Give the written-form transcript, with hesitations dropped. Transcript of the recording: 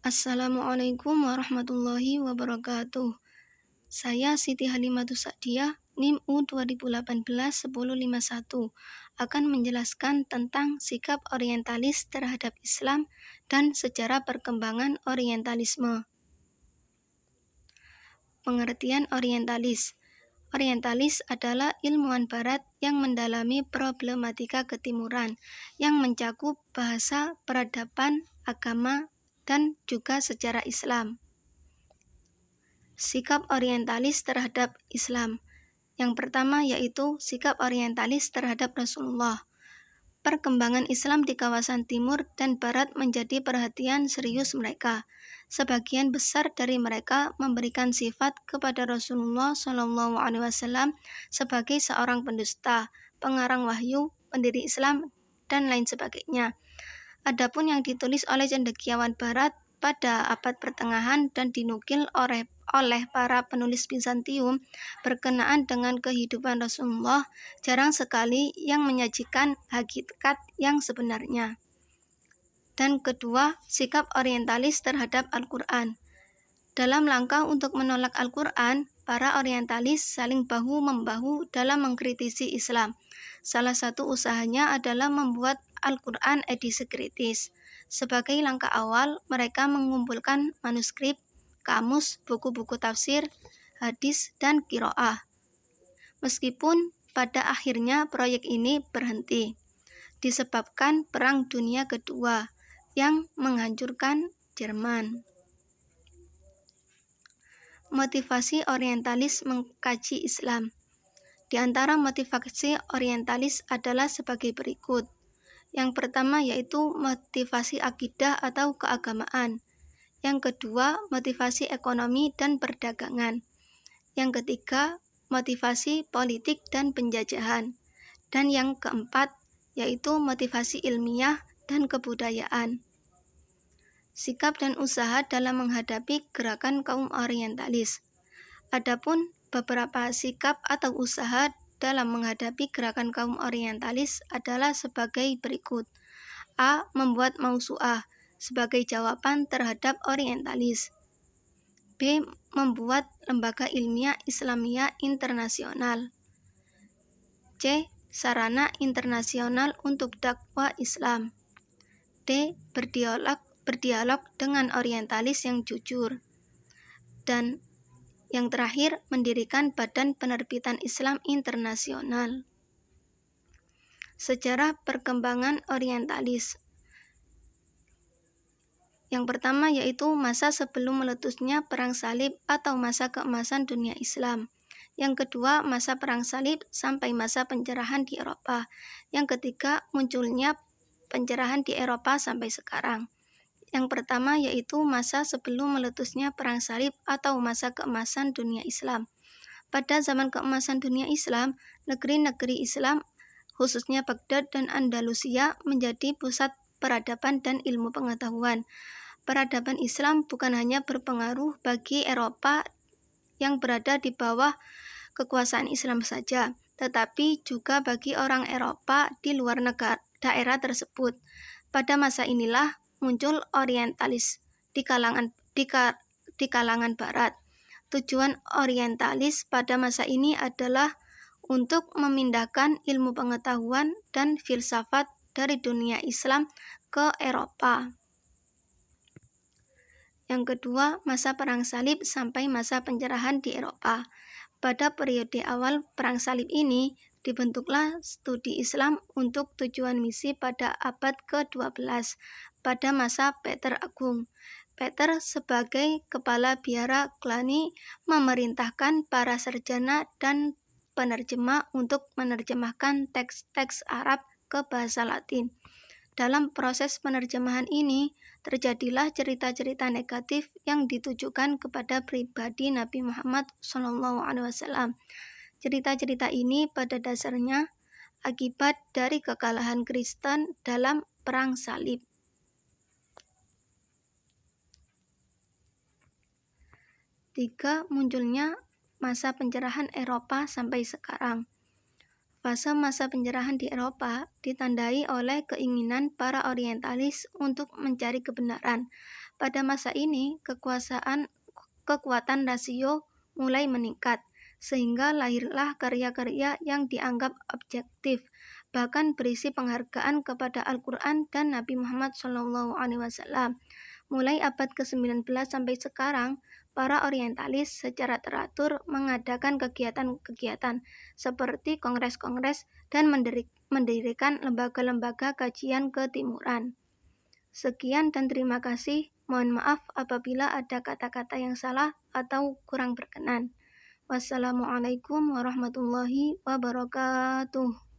Assalamualaikum warahmatullahi wabarakatuh. Saya Siti Halimatus Sa'diyah, NIM U2018-1051, akan menjelaskan tentang sikap orientalis terhadap Islam dan sejarah perkembangan orientalisme. Pengertian orientalis. Orientalis adalah ilmuwan barat yang mendalami problematika ketimuran, yang mencakup bahasa, peradaban, agama, dan juga sejarah Islam. Sikap orientalis terhadap Islam. Yang pertama yaitu sikap orientalis terhadap Rasulullah. Perkembangan Islam di kawasan timur dan barat menjadi perhatian serius mereka. Sebagian besar dari mereka memberikan sifat kepada Rasulullah SAW sebagai seorang pendusta, pengarang wahyu, pendiri Islam, dan lain sebagainya. Adapun yang ditulis oleh cendekiawan barat pada abad pertengahan dan dinukil oleh para penulis Bizantium berkenaan dengan kehidupan Rasulullah jarang sekali yang menyajikan hakikat yang sebenarnya. Dan kedua, sikap orientalis terhadap Al-Quran. Dalam langkah untuk menolak Al-Quran, para orientalis saling bahu-membahu dalam mengkritisi Islam. Salah satu usahanya adalah membuat Al-Quran edisi kritis. Sebagai langkah awal, mereka mengumpulkan manuskrip, kamus, buku-buku tafsir, hadis, dan qiraah. Meskipun pada akhirnya proyek ini berhenti, disebabkan Perang Dunia Kedua yang menghancurkan Jerman. Motivasi orientalis mengkaji Islam. Di antara motivasi orientalis adalah sebagai berikut. Yang pertama yaitu motivasi akidah atau keagamaan. Yang kedua, motivasi ekonomi dan perdagangan. Yang ketiga, motivasi politik dan penjajahan. Dan yang keempat, yaitu motivasi ilmiah dan kebudayaan. Sikap dan usaha dalam menghadapi gerakan kaum orientalis. Adapun beberapa sikap atau usaha dalam menghadapi gerakan kaum orientalis adalah sebagai berikut. A. Membuat mausu'ah sebagai jawaban terhadap orientalis. B. Membuat lembaga ilmiah Islamiyah internasional. C. Sarana internasional untuk dakwah Islam. D. Berdialog dengan orientalis yang jujur. Dan yang terakhir, mendirikan Badan Penerbitan Islam Internasional. Sejarah perkembangan orientalis. Yang pertama yaitu masa sebelum meletusnya Perang Salib atau masa keemasan dunia Islam. Yang kedua, masa Perang Salib sampai masa pencerahan di Eropa. Yang ketiga, munculnya pencerahan di Eropa sampai sekarang. Yang pertama yaitu masa sebelum meletusnya Perang Salib atau masa keemasan dunia Islam. Pada zaman keemasan dunia Islam, negeri-negeri Islam, khususnya Baghdad dan Andalusia, menjadi pusat peradaban dan ilmu pengetahuan. Peradaban Islam bukan hanya berpengaruh bagi Eropa yang berada di bawah kekuasaan Islam saja, tetapi juga bagi orang Eropa di luar daerah tersebut. Pada masa inilah muncul orientalis di kalangan barat. Tujuan orientalis pada masa ini adalah untuk memindahkan ilmu pengetahuan dan filsafat dari dunia Islam ke Eropa. Yang kedua, masa Perang Salib sampai masa pencerahan di Eropa. Pada periode awal Perang Salib ini, dibentuklah studi Islam untuk tujuan misi pada abad ke-12 pada masa Peter Agung. Peter sebagai kepala biara Cluny memerintahkan para sarjana dan penerjemah untuk menerjemahkan teks-teks Arab ke bahasa Latin. Dalam proses penerjemahan ini, terjadilah cerita-cerita negatif yang ditujukan kepada pribadi Nabi Muhammad SAW. Cerita-cerita ini pada dasarnya akibat dari kekalahan Kristen dalam Perang Salib. Tiga, munculnya masa pencerahan Eropa sampai sekarang. Fase masa penjarahan di Eropa ditandai oleh keinginan para orientalis untuk mencari kebenaran. Pada masa ini, kekuatan rasio mulai meningkat, sehingga lahirlah karya-karya yang dianggap objektif, bahkan berisi penghargaan kepada Al-Quran dan Nabi Muhammad SAW. Mulai abad ke-19 sampai sekarang, para orientalis secara teratur mengadakan kegiatan-kegiatan seperti kongres-kongres dan mendirikan lembaga-lembaga kajian ketimuran. Sekian dan terima kasih. Mohon maaf apabila ada kata-kata yang salah atau kurang berkenan. Wassalamualaikum warahmatullahi wabarakatuh.